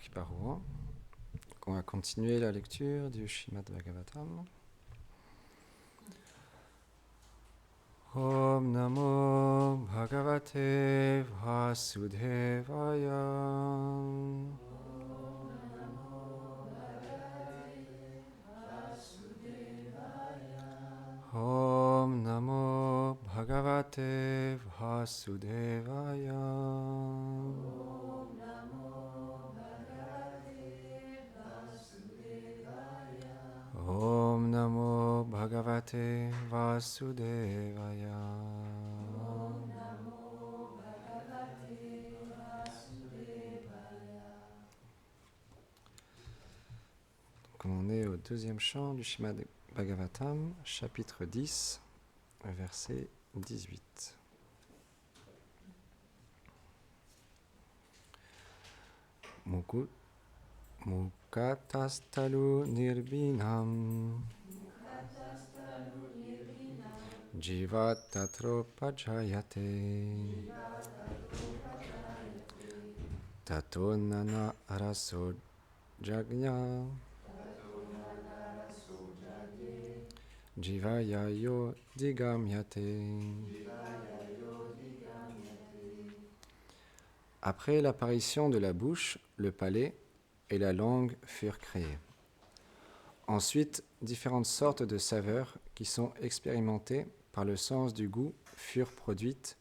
Kripa Rouen. On va continuer la lecture du Srimad Bhagavatam. Om Namo Bhagavate Vasudevaya. Om Namo Bhagavate Vasudevaya. Om Namo Bhagavate Vasudevaya. Donc on est au deuxième chant du Srimad Bhagavatam, chapitre 10, verset 18. Mukatastalu nirbinam Jivat tatropajayate Tato nana araso jagnya Jivaya yo digamyate. Après l'apparition de la bouche, le palais et la langue furent créés. Ensuite, différentes sortes de saveurs qui sont expérimentées par le sens du goût furent produites.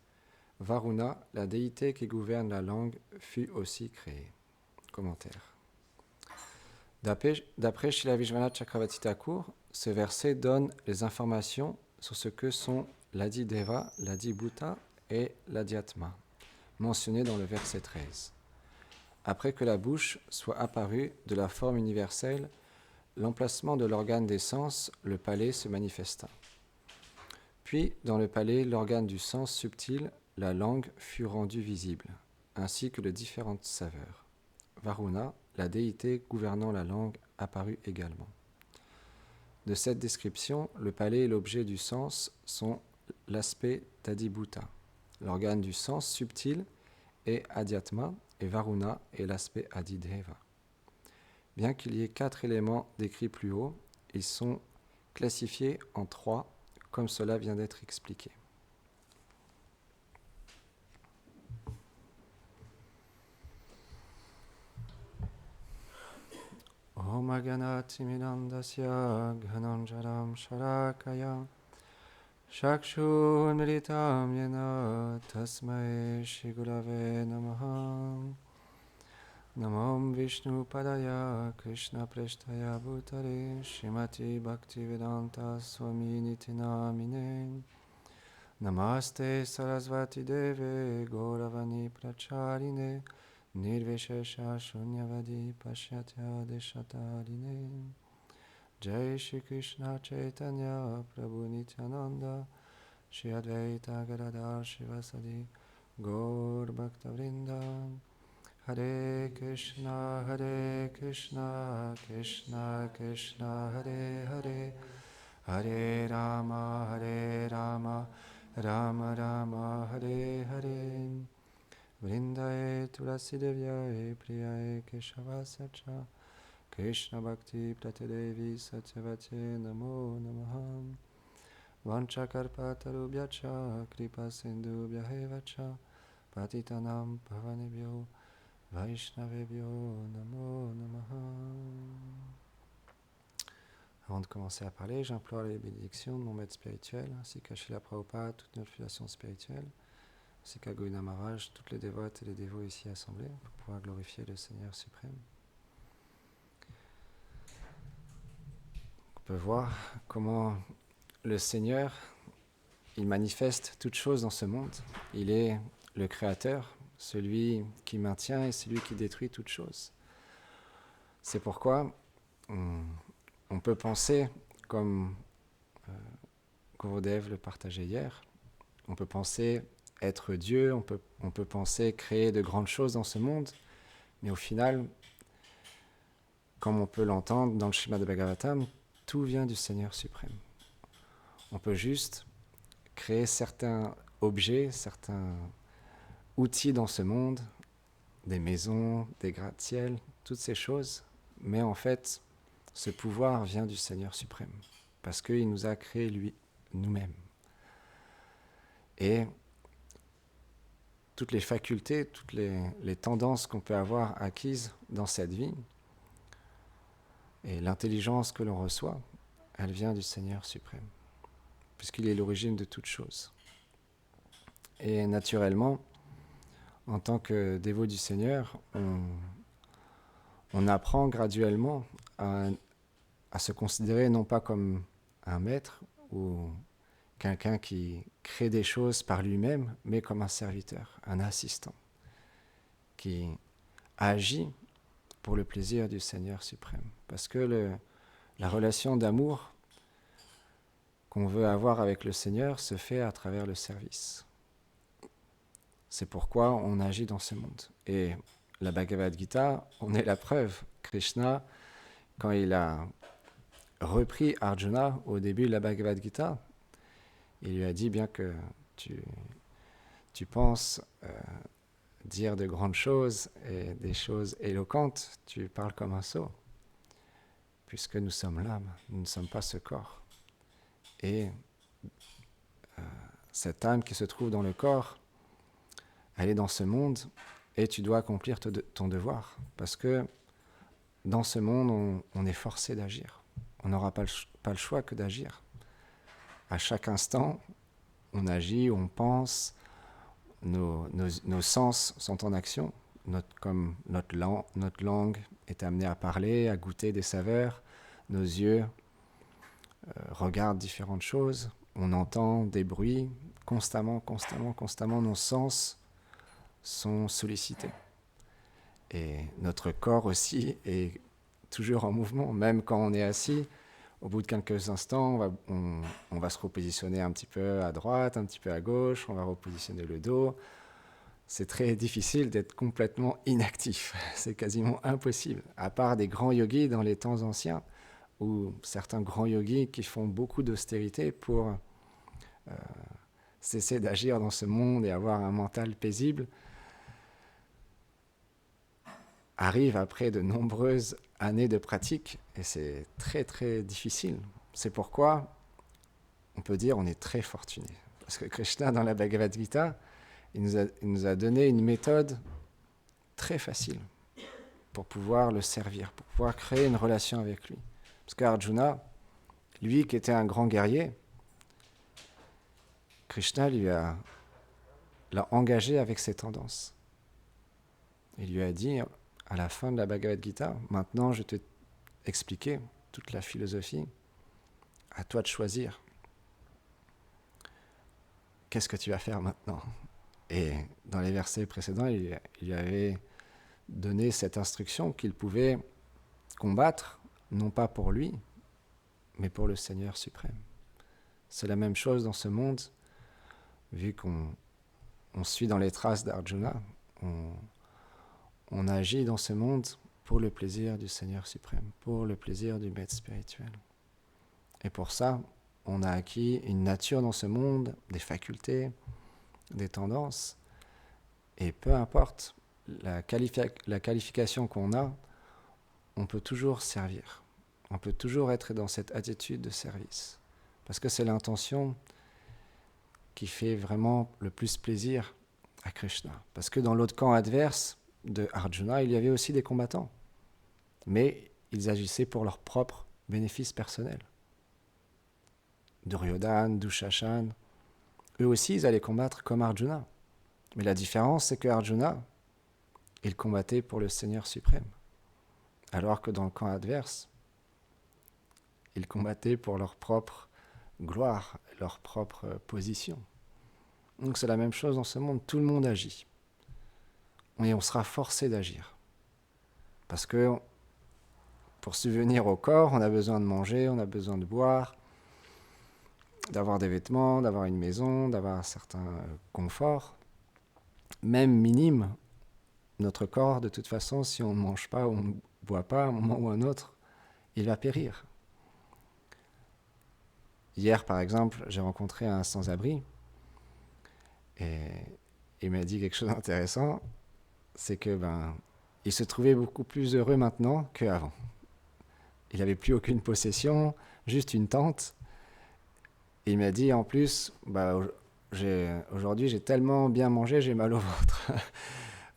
Varuna, la déité qui gouverne la langue, fut aussi créée. Commentaire. D'après Srila Vishwanath Chakravarti Thakur, ce verset donne les informations sur ce que sont l'Adideva, l'Adibhuta et l'Adhyatma, mentionnés dans le verset 13. Après que la bouche soit apparue de la forme universelle, l'emplacement de l'organe des sens, le palais, se manifesta. Puis, dans le palais, l'organe du sens subtil, la langue, fut rendu visible, ainsi que les différentes saveurs. Varuna, la déité gouvernant la langue, apparut également. De cette description, le palais et l'objet du sens sont l'aspect d'Adibhuta, l'organe du sens subtil est Adhyatma, et Varuna est l'aspect Adideva. Bien qu'il y ait 4 éléments décrits plus haut, ils sont classifiés en 3, comme cela vient d'être expliqué. Om Aganati Midandasya Ghananjaram Sharakaya Shakshur Militam Yena Tasmai Shigurave Namaha Namam Vishnu Padaya Krishna Preshtaya Bhutare Shrimati Bhaktivedanta Swami Nitinamine Namaste Sarasvati Deve Gauravani Pracharine Nirvishesha Shunyavadi Pashyatya Deshatarine Jai Shri Krishna Chaitanya Prabhu Nityananda Shri Advaita Gadadhar Shivasadi Gaur Bhaktavrinda Hare Krishna Krishna Krishna Hare Hare Hare Rama Rama Rama Hare Hare Vrindaye Tulasi Devyaye Priyaye Keshavasya Krishna Bhakti Pratadevi Satyavate Namo Namaha Vanchakarpatarubhyacha Kripa Sindhubhyahevacha Patitanam Pavanebhyo Vaishnavebhyo Namo Namaha. Avant de commencer à parler, j'implore les bénédictions de mon maître spirituel, ainsi qu'à Srila Prabhupada, toute notre filiation spirituelle, ainsi qu'à Govinda Maharaj, toutes les dévotes et les dévots ici assemblés, pour pouvoir glorifier le Seigneur suprême. On peut voir comment le Seigneur, il manifeste toutes choses dans ce monde. Il est le Créateur, celui qui maintient et celui qui détruit toutes choses. C'est pourquoi on peut penser, comme Gurudev le partageait hier, on peut penser être Dieu, on peut penser créer de grandes choses dans ce monde, mais au final, comme on peut l'entendre dans le Srimad Bhagavatam, tout vient du Seigneur suprême. On peut juste créer certains objets, certains outils dans ce monde, des maisons, des gratte-ciel, toutes ces choses, mais en fait, ce pouvoir vient du Seigneur suprême, parce qu'il nous a créés nous-mêmes. Et toutes les facultés, toutes les tendances qu'on peut avoir acquises dans cette vie, et l'intelligence que l'on reçoit, elle vient du Seigneur suprême, puisqu'il est l'origine de toutes choses. Et naturellement, en tant que dévot du Seigneur, on apprend graduellement à se considérer non pas comme un maître ou quelqu'un qui crée des choses par lui-même, mais comme un serviteur, un assistant, qui agit pour le plaisir du Seigneur suprême. Parce que la relation d'amour qu'on veut avoir avec le Seigneur se fait à travers le service. C'est pourquoi on agit dans ce monde. Et la Bhagavad Gita, on est la preuve. Krishna, quand il a repris Arjuna au début de la Bhagavad Gita, il lui a dit, bien que tu penses dire de grandes choses et des choses éloquentes, tu parles comme un sot, puisque nous sommes l'âme, nous ne sommes pas ce corps. Et cette âme qui se trouve dans le corps, elle est dans ce monde et tu dois accomplir ton devoir, parce que dans ce monde, on est forcé d'agir. On n'aura pas le choix que d'agir. À chaque instant, on agit, on pense, nos sens sont en action, comme notre langue est amenée à parler, à goûter des saveurs, nos yeux regardent différentes choses, on entend des bruits, constamment, nos sens sont sollicités. Et notre corps aussi est toujours en mouvement, même quand on est assis. Au bout de quelques instants, on va se repositionner un petit peu à droite, un petit peu à gauche, on va repositionner le dos. C'est très difficile d'être complètement inactif. C'est quasiment impossible, à part des grands yogis dans les temps anciens, ou certains grands yogis qui font beaucoup d'austérité pour cesser d'agir dans ce monde et avoir un mental paisible, arrivent après de nombreuses années de pratique, et c'est très très difficile. C'est pourquoi on peut dire on est très fortuné. Parce que Krishna, dans la Bhagavad Gita, il nous a donné une méthode très facile pour pouvoir le servir, pour pouvoir créer une relation avec lui. Parce qu'Arjuna, lui qui était un grand guerrier, Krishna l'a engagé avec ses tendances. Il lui a dit, à la fin de la Bhagavad Gita, maintenant je t'ai expliqué toute la philosophie, à toi de choisir. Qu'est-ce que tu vas faire maintenant ? Et dans les versets précédents, il lui avait donné cette instruction qu'il pouvait combattre, non pas pour lui, mais pour le Seigneur suprême. C'est la même chose dans ce monde, vu qu'on suit dans les traces d'Arjuna, on agit dans ce monde pour le plaisir du Seigneur suprême, pour le plaisir du maître spirituel. Et pour ça, on a acquis une nature dans ce monde, des facultés, des tendances, et peu importe la qualification qu'on a, on peut toujours servir. On peut toujours être dans cette attitude de service. Parce que c'est l'intention qui fait vraiment le plus plaisir à Krishna. Parce que dans l'autre camp adverse de Arjuna, il y avait aussi des combattants. Mais ils agissaient pour leur propre bénéfice personnel. Duryodhana, Dushashan, eux aussi ils allaient combattre comme Arjuna. Mais la différence, c'est que Arjuna, il combattait pour le Seigneur suprême. Alors que dans le camp adverse, ils combattaient pour leur propre gloire, leur propre position. Donc c'est la même chose dans ce monde, tout le monde agit. Et on sera forcé d'agir. Parce que pour subvenir au corps, on a besoin de manger, on a besoin de boire, d'avoir des vêtements, d'avoir une maison, d'avoir un certain confort. Même minime, notre corps, de toute façon, si on ne mange pas ou on ne boit pas, à un moment ou à un autre, il va périr. Hier, par exemple, j'ai rencontré un sans-abri et il m'a dit quelque chose d'intéressant, c'est que il se trouvait beaucoup plus heureux maintenant qu'avant. Il n'avait plus aucune possession, juste une tente. Et il m'a dit en plus, aujourd'hui j'ai tellement bien mangé, j'ai mal au ventre.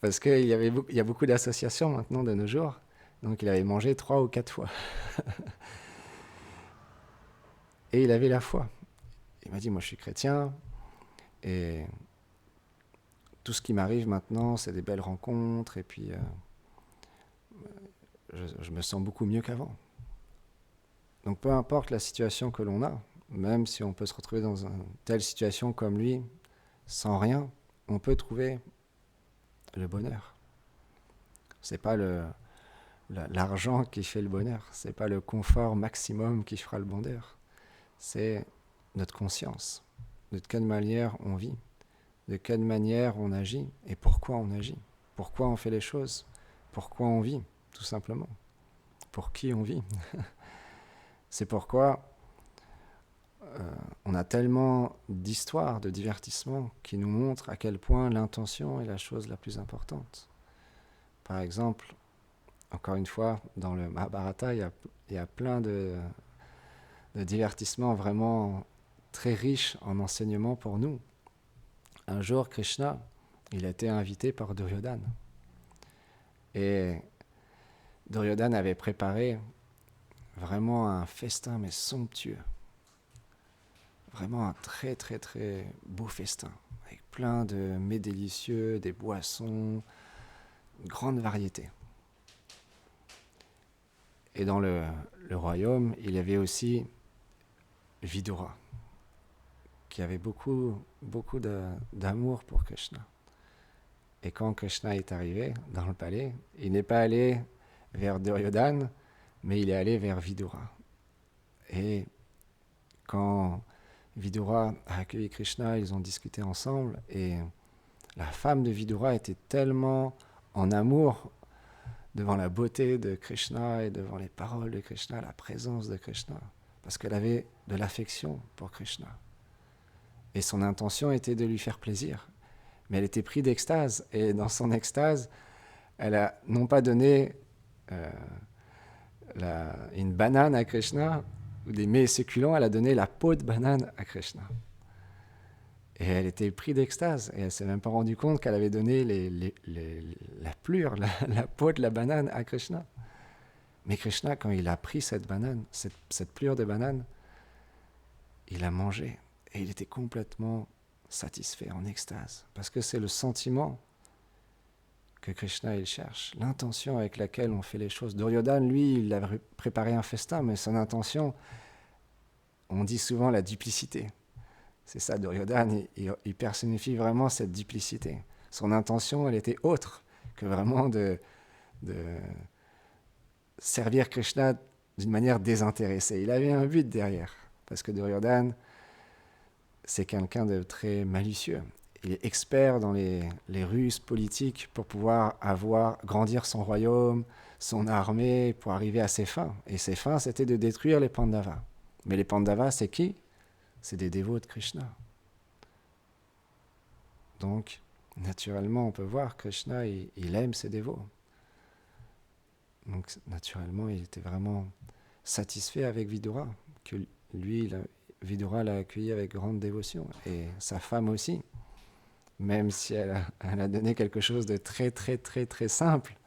Parce qu'il y a beaucoup d'associations maintenant de nos jours. Donc il avait mangé 3 ou 4 fois. Et il avait la foi. Il m'a dit, moi je suis chrétien, et tout ce qui m'arrive maintenant, c'est des belles rencontres, et puis je me sens beaucoup mieux qu'avant. Donc peu importe la situation que l'on a, même si on peut se retrouver dans une telle situation comme lui, sans rien, on peut trouver le bonheur. C'est pas l'argent qui fait le bonheur, c'est pas le confort maximum qui fera le bonheur. C'est notre conscience, de quelle manière on vit, de quelle manière on agit et pourquoi on agit, pourquoi on fait les choses, pourquoi on vit, tout simplement, pour qui on vit. C'est pourquoi on a tellement d'histoires, de divertissements qui nous montrent à quel point l'intention est la chose la plus importante. Par exemple, encore une fois, dans le Mahabharata, il y a plein de divertissements vraiment très riches en enseignements pour nous. Un jour, Krishna, il a été invité par Duryodhana. Et Duryodhana avait préparé vraiment un festin, mais somptueux. Vraiment un très très très beau festin, avec plein de mets délicieux, des boissons, une grande variété. Et dans le royaume, il y avait aussi Vidura, qui avait beaucoup d'amour pour Krishna. Et quand Krishna est arrivé dans le palais, il n'est pas allé vers Duryodhana, mais il est allé vers Vidura. Et quand Vidura a accueilli Krishna, ils ont discuté ensemble, et la femme de Vidura était tellement en amour devant la beauté de Krishna et devant les paroles de Krishna, la présence de Krishna, parce qu'elle avait de l'affection pour Krishna. Et son intention était de lui faire plaisir. Mais elle était prise d'extase, et dans son extase, elle a non pas donné une banane à Krishna, ou des mets succulents, elle a donné la peau de banane à Krishna. Et elle était prise d'extase, et elle ne s'est même pas rendue compte qu'elle avait donné la plure, la peau de la banane à Krishna. Mais Krishna, quand il a pris cette banane, cette plure de banane, il a mangé, et il était complètement satisfait, en extase, parce que c'est le sentiment que Krishna il cherche, l'intention avec laquelle on fait les choses. Duryodhana, lui, il a préparé un festin, mais son intention, on dit souvent la duplicité. C'est ça, Duryodhana, il personnifie vraiment cette duplicité. Son intention, elle était autre que vraiment de servir Krishna d'une manière désintéressée. Il avait un but derrière, parce que Duryodhana, c'est quelqu'un de très malicieux. Il est expert dans les ruses politiques pour pouvoir grandir son royaume, son armée, pour arriver à ses fins. Et ses fins, c'était de détruire les Pandavas. Mais les Pandavas, c'est qui ? C'est des dévots de Krishna. Donc, naturellement, on peut voir que Krishna, il aime ses dévots. Donc, naturellement, il était vraiment satisfait avec Vidura, que lui, Vidura l'a accueilli avec grande dévotion. Et sa femme aussi. Même si elle a donné quelque chose de très, très, très, très simple,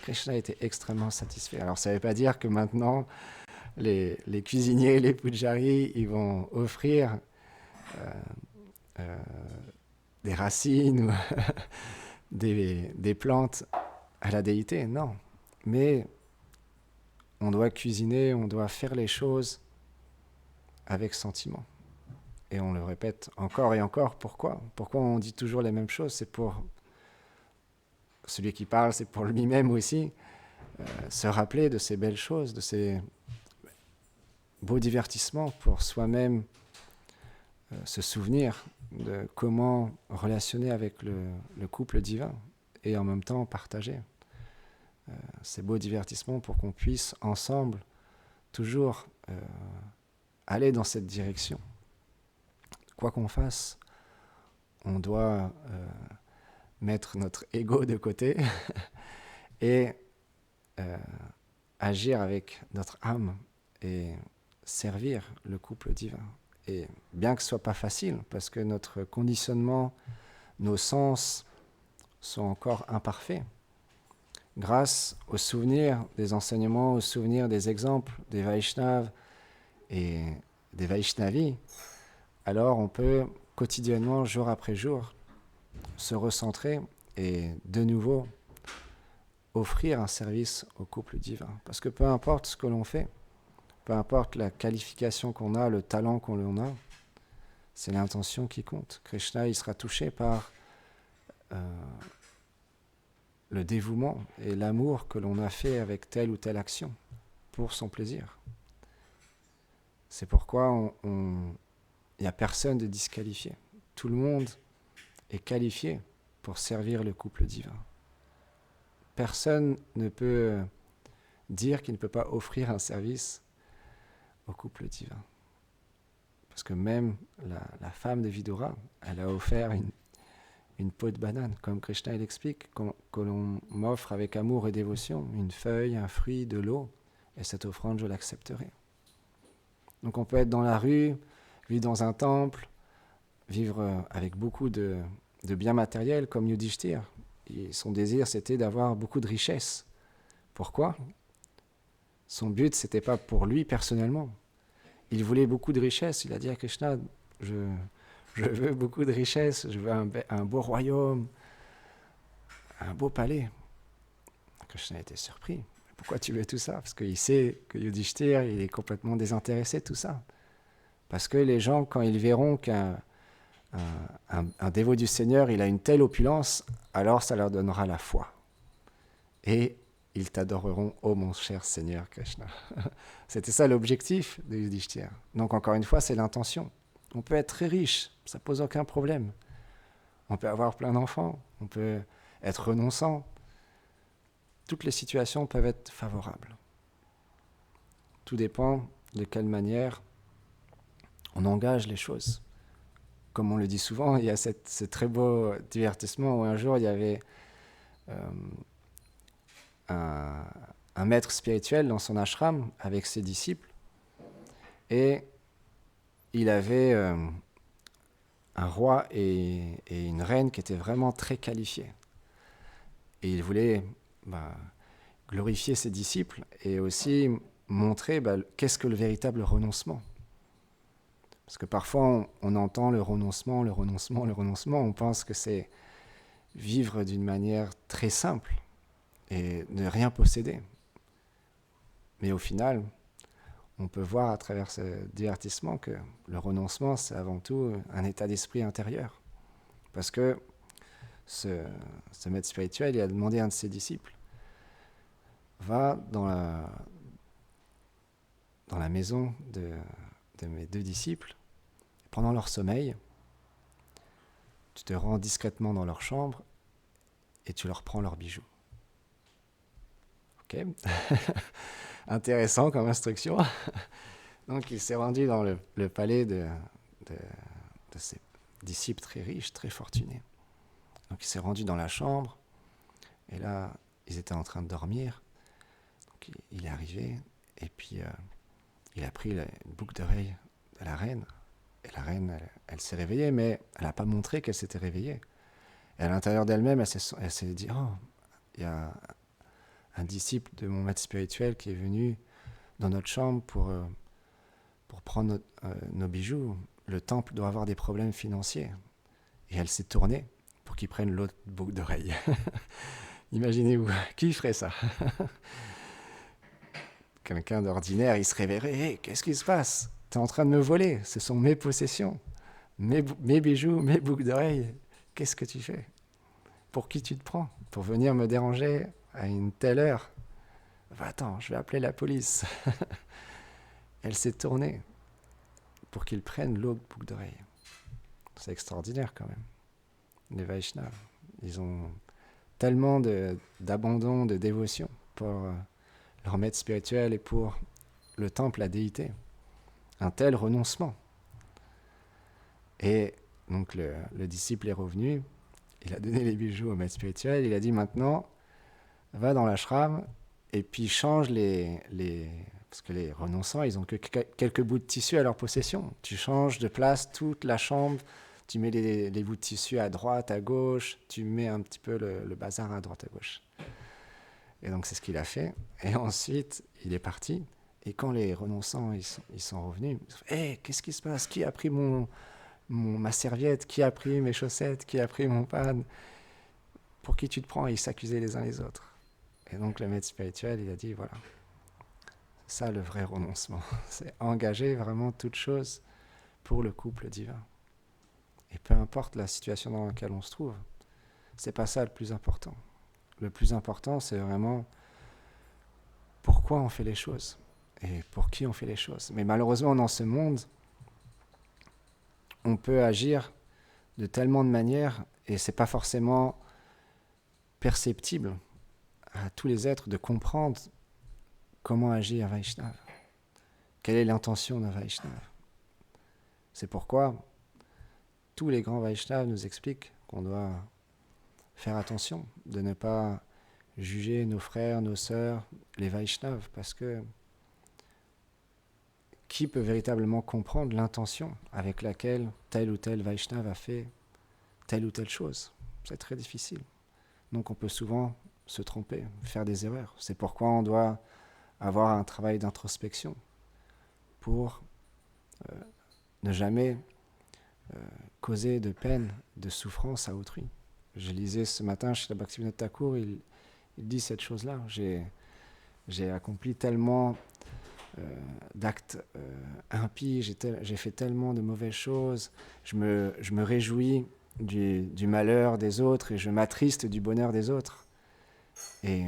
Krishna était extrêmement satisfait. Alors, ça ne veut pas dire que maintenant, les cuisiniers, les pujaris, ils vont offrir des racines ou des plantes à la déité, non. Mais on doit cuisiner, on doit faire les choses avec sentiment. Et on le répète encore et encore. Pourquoi ? Pourquoi on dit toujours les mêmes choses ? C'est pour celui qui parle, c'est pour lui-même aussi, se rappeler de ces belles choses, de ces beaux divertissements, pour soi-même se souvenir de comment relationner avec le couple divin et en même temps partager ces beaux divertissements pour qu'on puisse ensemble toujours aller dans cette direction. Quoi qu'on fasse, on doit mettre notre ego de côté et agir avec notre âme et servir le couple divin. Et bien que ce ne soit pas facile, parce que notre conditionnement, nos sens sont encore imparfaits, grâce aux souvenirs des enseignements, aux souvenirs des exemples des Vaishnavas et des Vaishnavis, alors on peut quotidiennement, jour après jour, se recentrer et de nouveau offrir un service au couple divin. Parce que peu importe ce que l'on fait, peu importe la qualification qu'on a, le talent qu'on a, c'est l'intention qui compte. Krishna, il sera touché par le dévouement et l'amour que l'on a fait avec telle ou telle action pour son plaisir. C'est pourquoi il n'y a personne de disqualifié. Tout le monde est qualifié pour servir le couple divin. Personne ne peut dire qu'il ne peut pas offrir un service au couple divin. Parce que même la femme de Vidura, elle a offert une peau de banane, comme Krishna l'explique, que l'on m'offre avec amour et dévotion, une feuille, un fruit, de l'eau, et cette offrande, je l'accepterai. Donc on peut être dans la rue, vivre dans un temple, vivre avec beaucoup de biens matériels, comme Yudhishthir. Et son désir, c'était d'avoir beaucoup de richesses. Pourquoi ? Son but, c'était pas pour lui personnellement. Il voulait beaucoup de richesses. Il a dit à Krishna, je veux beaucoup de richesses, je veux un beau royaume, un beau palais. Krishna était surpris. Pourquoi tu veux tout ça ? Parce qu'il sait que Yudhishthir, il est complètement désintéressé de tout ça. Parce que les gens, quand ils verront qu'un dévot du Seigneur, il a une telle opulence, alors ça leur donnera la foi. Et ils t'adoreront, ô mon cher Seigneur Krishna. C'était ça l'objectif de Yudhishthir. Donc encore une fois, c'est l'intention. On peut être très riche, ça ne pose aucun problème. On peut avoir plein d'enfants, on peut être renonçant. Toutes les situations peuvent être favorables. Tout dépend de quelle manière on engage les choses. Comme on le dit souvent, il y a ce très beau divertissement où un jour il y avait un maître spirituel dans son ashram avec ses disciples et il avait un roi et une reine qui étaient vraiment très qualifiés. Et il voulait glorifier ses disciples et aussi montrer qu'est-ce que le véritable renoncement. Parce que parfois, on entend le renoncement, on pense que c'est vivre d'une manière très simple et ne rien posséder. Mais au final, on peut voir à travers ce divertissement que le renoncement, c'est avant tout un état d'esprit intérieur. Parce que ce maître spirituel, il a demandé à un de ses disciples, va dans la maison de mes deux disciples, pendant leur sommeil, tu te rends discrètement dans leur chambre et tu leur prends leurs bijoux. Ok. Intéressant comme instruction. Donc il s'est rendu dans le palais de ses disciples très riches, très fortunés. Donc il s'est rendu dans la chambre et là, ils étaient en train de dormir. Donc il est arrivé et puis il a pris une boucle d'oreille de la reine. Et la reine, elle s'est réveillée, mais elle n'a pas montré qu'elle s'était réveillée. Et à l'intérieur d'elle-même, elle s'est dit, oh, il y a un disciple de mon maître spirituel qui est venu dans notre chambre pour prendre nos bijoux. Le temple doit avoir des problèmes financiers. Et elle s'est tournée pour qu'il prenne l'autre boucle d'oreille. Imaginez-vous, qui ferait ça? Quelqu'un d'ordinaire, il se réveillerait. Hey, qu'est-ce qui se passe? T'es en train de me voler. Ce sont mes possessions. Mes bijoux, mes boucles d'oreilles. Qu'est-ce que tu fais? Pour qui tu te prends? Pour venir me déranger à une telle heure? Attends, je vais appeler la police. Elle s'est tournée pour qu'ils prennent l'autre boucle d'oreille. C'est extraordinaire quand même. Les Vaishnavas, ils ont tellement d'abandon, de dévotion pour leur maître spirituel et pour le temple, la déité. Un tel renoncement. Et donc le disciple est revenu, il a donné les bijoux au maître spirituel, il a dit maintenant, va dans l'ashram et puis change parce que les renonçants, ils ont que quelques bouts de tissu à leur possession. Tu changes de place toute la chambre, tu mets les bouts de tissu à droite, à gauche, tu mets un petit peu le bazar à droite, à gauche. Et donc c'est ce qu'il a fait. Et ensuite, il est parti. Et quand les renonçants ils sont revenus, ils ont fait « Hey, qu'est-ce qui se passe? Qui a pris ma serviette? Qui a pris mes chaussettes? Qui a pris mon pad? Pour qui tu te prends ?» Et ils s'accusaient les uns les autres. Et donc le maître spirituel, il a dit « Voilà, c'est ça le vrai renoncement. C'est engager vraiment toute chose pour le couple divin. Et peu importe la situation dans laquelle on se trouve, c'est pas ça le plus important. Le plus important, c'est vraiment pourquoi on fait les choses et pour qui on fait les choses. Mais malheureusement, dans ce monde, on peut agir de tellement de manières et c'est pas forcément perceptible à tous les êtres de comprendre comment agit un Vaishnav. Quelle est l'intention d'un Vaishnav? C'est pourquoi tous les grands Vaishnavas nous expliquent qu'on doit faire attention de ne pas juger nos frères, nos sœurs, les Vaishnavas, parce que qui peut véritablement comprendre l'intention avec laquelle tel ou tel Vaishnava a fait telle ou telle chose? C'est très difficile. Donc on peut souvent se tromper, faire des erreurs. C'est pourquoi on doit avoir un travail d'introspection pour ne jamais causer de peine, de souffrance à autrui. Je lisais ce matin chez Bhaktivinoda Thakur, il dit cette chose-là. J'ai accompli tellement d'actes impies, j'ai fait tellement de mauvaises choses, je me réjouis du malheur des autres et je m'attriste du bonheur des autres. Et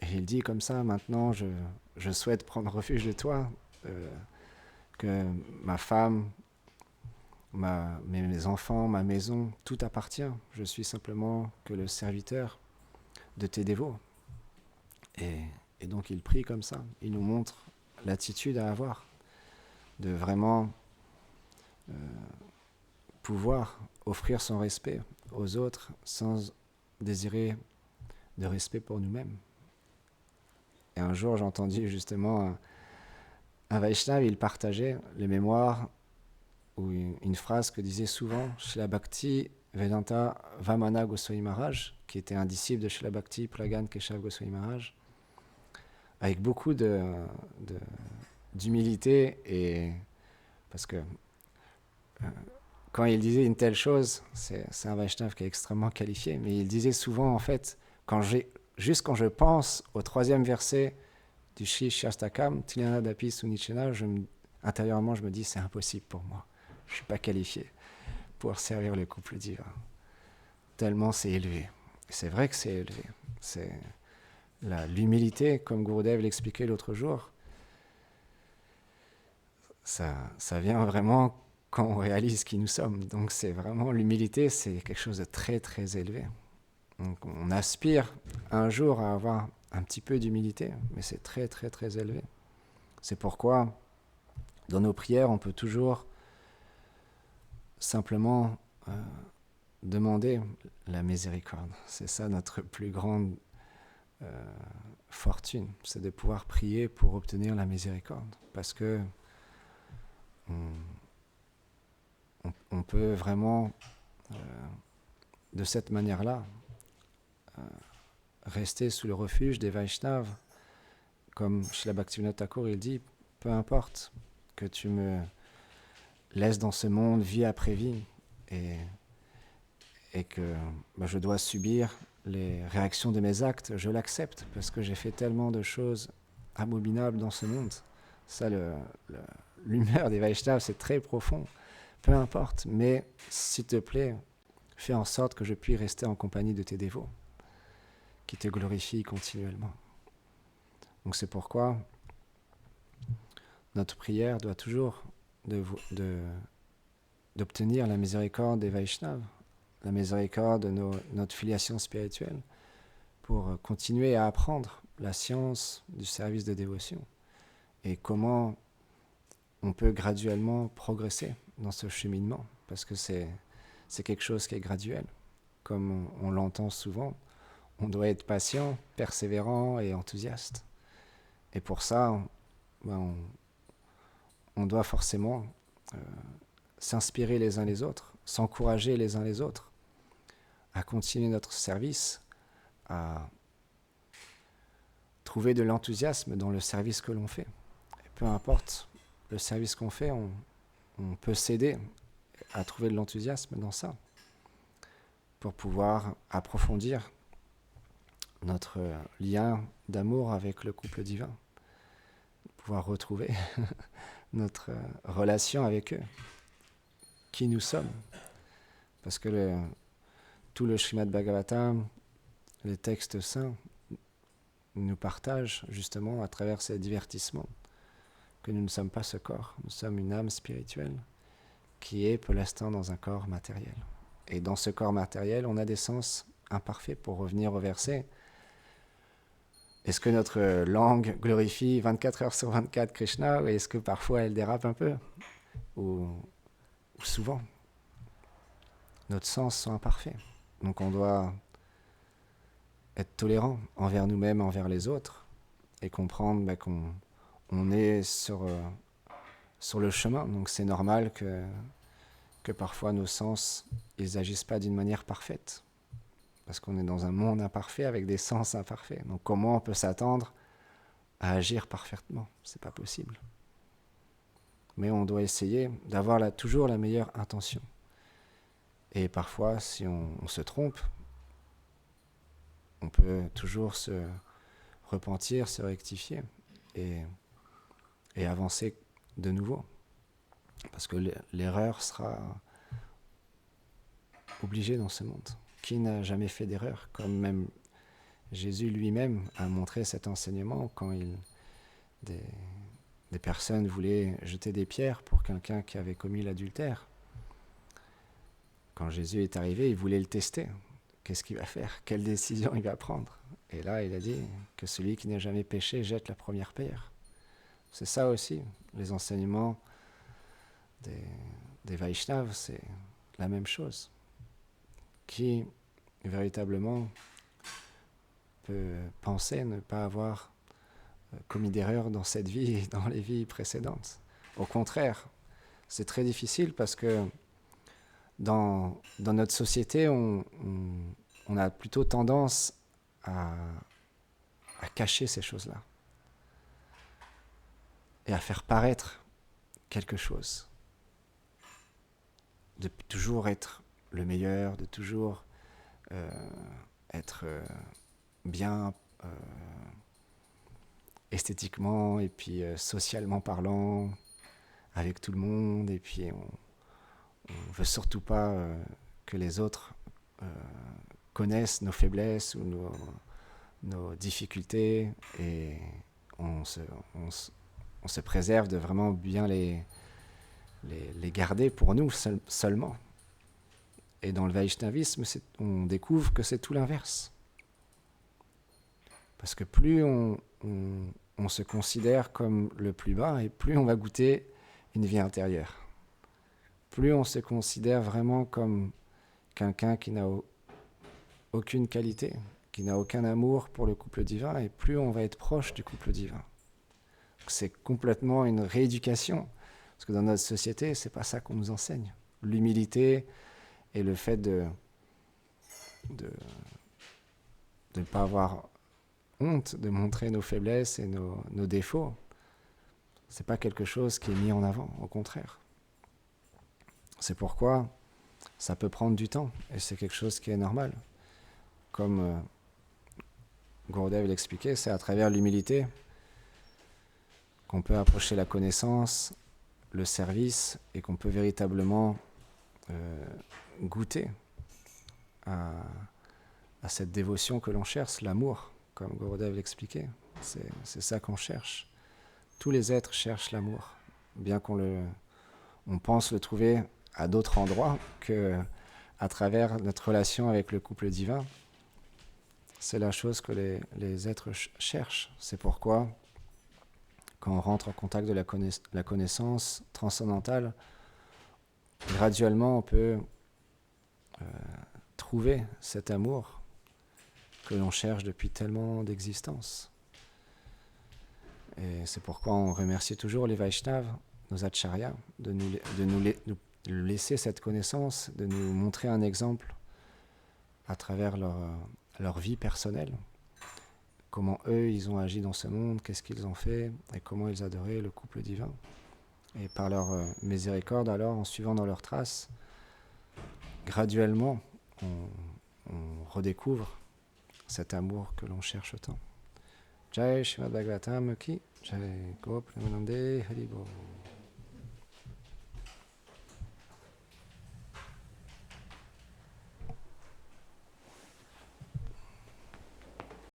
il dit comme ça, maintenant je souhaite prendre refuge de toi, que ma femme, mes enfants, ma maison, tout appartient. Je suis simplement que le serviteur de tes dévots. Et donc il prie comme ça, il nous montre l'attitude à avoir, de vraiment pouvoir offrir son respect aux autres sans désirer de respect pour nous-mêmes. Et un jour, j'ai entendu justement un Vaishnava, il partageait les mémoires ou une phrase que disait souvent Srila Bhakti Vedanta Vamana Goswami Maharaj, qui était un disciple de Srila Bhakti Pragan Keshav Goswami Maharaj, avec beaucoup d'humilité, et parce que quand il disait une telle chose, c'est un Vaishnava qui est extrêmement qualifié, mais il disait souvent, en fait, juste quand je pense au 3e verset du Shri Shastakam, Tilanadapi Sunichena, intérieurement, je me dis, c'est impossible pour moi. Je ne suis pas qualifié pour servir le couple divin. Tellement c'est élevé. C'est vrai que c'est élevé. C'est l'humilité, comme Gurudev l'expliquait l'autre jour, ça vient vraiment quand on réalise qui nous sommes. Donc c'est vraiment l'humilité, c'est quelque chose de très très élevé. Donc on aspire un jour à avoir un petit peu d'humilité, mais c'est très très très élevé. C'est pourquoi dans nos prières, on peut toujours simplement demander la miséricorde. C'est ça notre plus grande fortune, c'est de pouvoir prier pour obtenir la miséricorde. Parce que on peut vraiment, de cette manière-là, rester sous le refuge des Vaishnavas. Comme Srila Bhaktivinoda Thakur, il dit, peu importe que tu me laisses dans ce monde vie après vie et que je dois subir les réactions de mes actes, je l'accepte parce que j'ai fait tellement de choses abominables dans ce monde. Ça, l'humeur des Vaishnavas, c'est très profond. Peu importe, mais s'il te plaît, fais en sorte que je puisse rester en compagnie de tes dévots, qui te glorifient continuellement. Donc c'est pourquoi notre prière doit toujours d'obtenir la miséricorde des Vaishnavas, la miséricorde de notre filiation spirituelle, pour continuer à apprendre la science du service de dévotion et comment on peut graduellement progresser dans ce cheminement, parce que c'est quelque chose qui est graduel. Comme on l'entend souvent, on doit être patient, persévérant et enthousiaste. Et pour ça, on doit forcément s'inspirer les uns les autres, s'encourager les uns les autres, à continuer notre service, à trouver de l'enthousiasme dans le service que l'on fait. Et peu importe le service qu'on fait, on peut s'aider à trouver de l'enthousiasme dans ça, pour pouvoir approfondir notre lien d'amour avec le couple divin, pouvoir retrouver notre relation avec eux, qui nous sommes. Parce que tout le Srimad Bhagavatam, les textes saints, nous partagent justement à travers ces divertissements que nous ne sommes pas ce corps, nous sommes une âme spirituelle qui est pour l'instant dans un corps matériel. Et dans ce corps matériel, on a des sens imparfaits. Pour revenir au verset, est-ce que notre langue glorifie 24 heures sur 24 Krishna, ou est-ce que parfois elle dérape un peu, ou souvent nos sens sont imparfaits. Donc on doit être tolérant envers nous-mêmes, envers les autres, et comprendre qu'on est sur le chemin. Donc c'est normal que parfois nos sens, ils n'agissent pas d'une manière parfaite. Parce qu'on est dans un monde imparfait avec des sens imparfaits. Donc comment on peut s'attendre à agir parfaitement? C'est pas possible. Mais on doit essayer d'avoir toujours la meilleure intention. Et parfois, si on se trompe, on peut toujours se repentir, se rectifier et avancer de nouveau. Parce que l'erreur sera obligée dans ce monde. Qui n'a jamais fait d'erreur? Comme même Jésus lui-même a montré cet enseignement quand des personnes voulaient jeter des pierres pour quelqu'un qui avait commis l'adultère. Quand Jésus est arrivé, il voulait le tester. Qu'est-ce qu'il va faire? Quelle décision il va prendre? Et là, il a dit que celui qui n'a jamais péché jette la première pierre. C'est ça aussi, les enseignements des Vaishnavas, c'est la même chose. Qui véritablement peut penser ne pas avoir commis d'erreur dans cette vie et dans les vies précédentes. Au contraire, c'est très difficile parce que dans notre société, on a plutôt tendance à cacher ces choses-là et à faire paraître quelque chose. De toujours être le meilleur, de toujours être bien esthétiquement et puis socialement parlant avec tout le monde, et puis on veut surtout pas que les autres connaissent nos faiblesses ou nos difficultés, et on se préserve de vraiment bien les garder pour nous seulement. Et dans le Vaishnavisme, on découvre que c'est tout l'inverse. Parce que plus on se considère comme le plus bas, et plus on va goûter une vie intérieure. Plus on se considère vraiment comme quelqu'un qui n'a aucune qualité, qui n'a aucun amour pour le couple divin, et plus on va être proche du couple divin. C'est complètement une rééducation, parce que dans notre société, c'est pas ça qu'on nous enseigne. L'humilité et le fait de ne pas avoir honte de montrer nos faiblesses et nos défauts, c'est pas quelque chose qui est mis en avant, au contraire. C'est pourquoi ça peut prendre du temps, et c'est quelque chose qui est normal. Comme Gurudev l'expliquait, c'est à travers l'humilité qu'on peut approcher la connaissance, le service, et qu'on peut véritablement goûter à cette dévotion que l'on cherche, l'amour, comme Gurudev l'expliquait. C'est ça qu'on cherche. Tous les êtres cherchent l'amour, bien on pense le trouver à d'autres endroits que à travers notre relation avec le couple divin. C'est la chose que les êtres cherchent. C'est pourquoi, quand on rentre en contact de la connaissance transcendantale, graduellement on peut trouver cet amour que l'on cherche depuis tellement d'existences. Et c'est pourquoi on remercie toujours les Vaishnavas, nos acharyas, de nous laisser cette connaissance, de nous montrer un exemple à travers leur vie personnelle. Comment eux, ils ont agi dans ce monde, qu'est-ce qu'ils ont fait, et comment ils adoraient le couple divin. Et par leur miséricorde, alors, en suivant dans leurs traces, graduellement, on redécouvre cet amour que l'on cherche tant. Jai Srimad Bhagavatam Ki Jai Gopa Premanande Haribo.